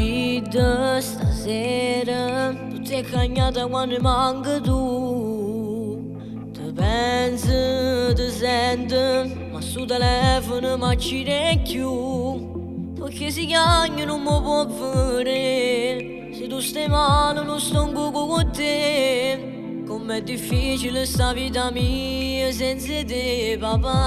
vita stasera, tu ti è cagnata quando manca tu. Ti pensi, ti senti, ma su telefono ma ci ne più. Perché si chiama non mi può vedere, se tu stai male non sto ancora con te. Com'è difficile sta vita mia senza te, papà.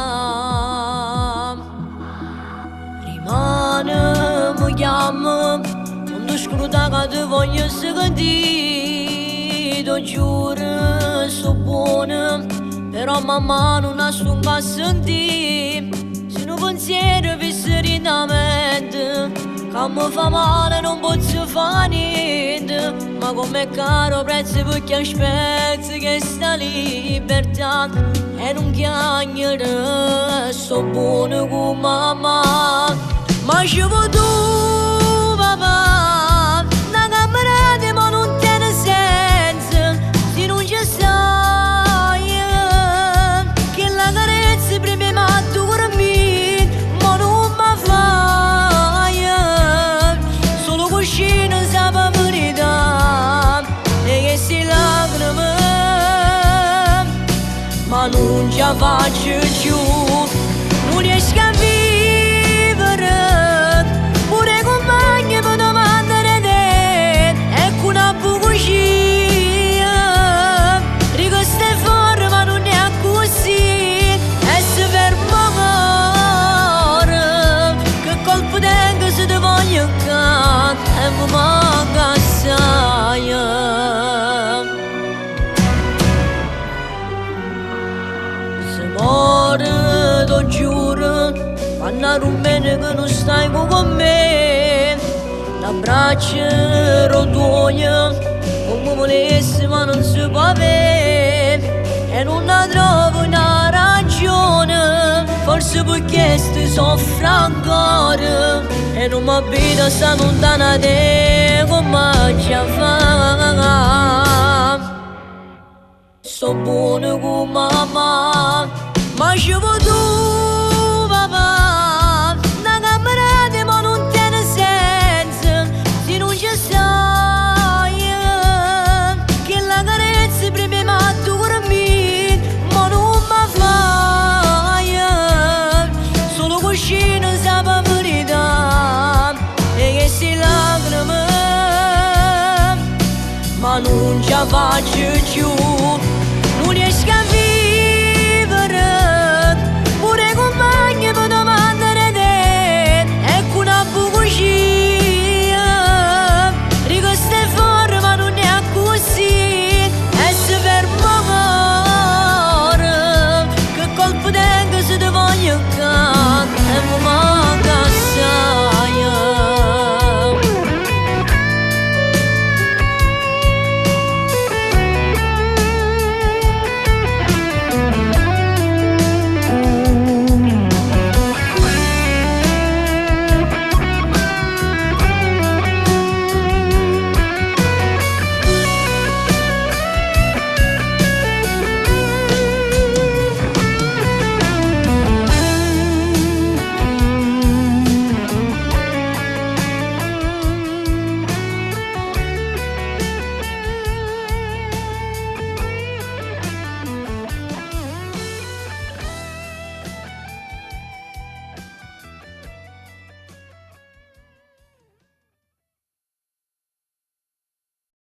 Rimane, mi chiama, quando scruta che ti voglio sentire. Ti giuro, sto buona, però mamma non ha stunca a sentire. Se un pensiero visser in la mente, che mi fa male non posso fare niente. Ma com'è caro prezzo perché aspetti che sta libertà e non chiagnerà, sto buono con mamma. Ma ci vuoi tu, papà, una camerata ma non tiene senso, se non ci stai, che la carezza prima mi addormi, ma non mi fai, solo cuscino sa la verità, e che si lacrime, ma non ce la faccio più, non riesco a vivere. E mi manca assai. Se muore, ti giuro, quando rumene che non stai con me, l'abbraccio rotoia, come volessi ma non si può avere. E non la trovo una ragione, forse perché sti soffro ancora, e non mi abita sta lontana te, come ci fa. Sto buono con mamma, ma ci vuoi tu, papà, una camerata ma non tiene senso, se non ci stai, che la carezza prima mi addormi, ma non mi fai, solo cuscino sa la verità, e che si lacrime, ma non ce la faccio più, non riesco a vivere.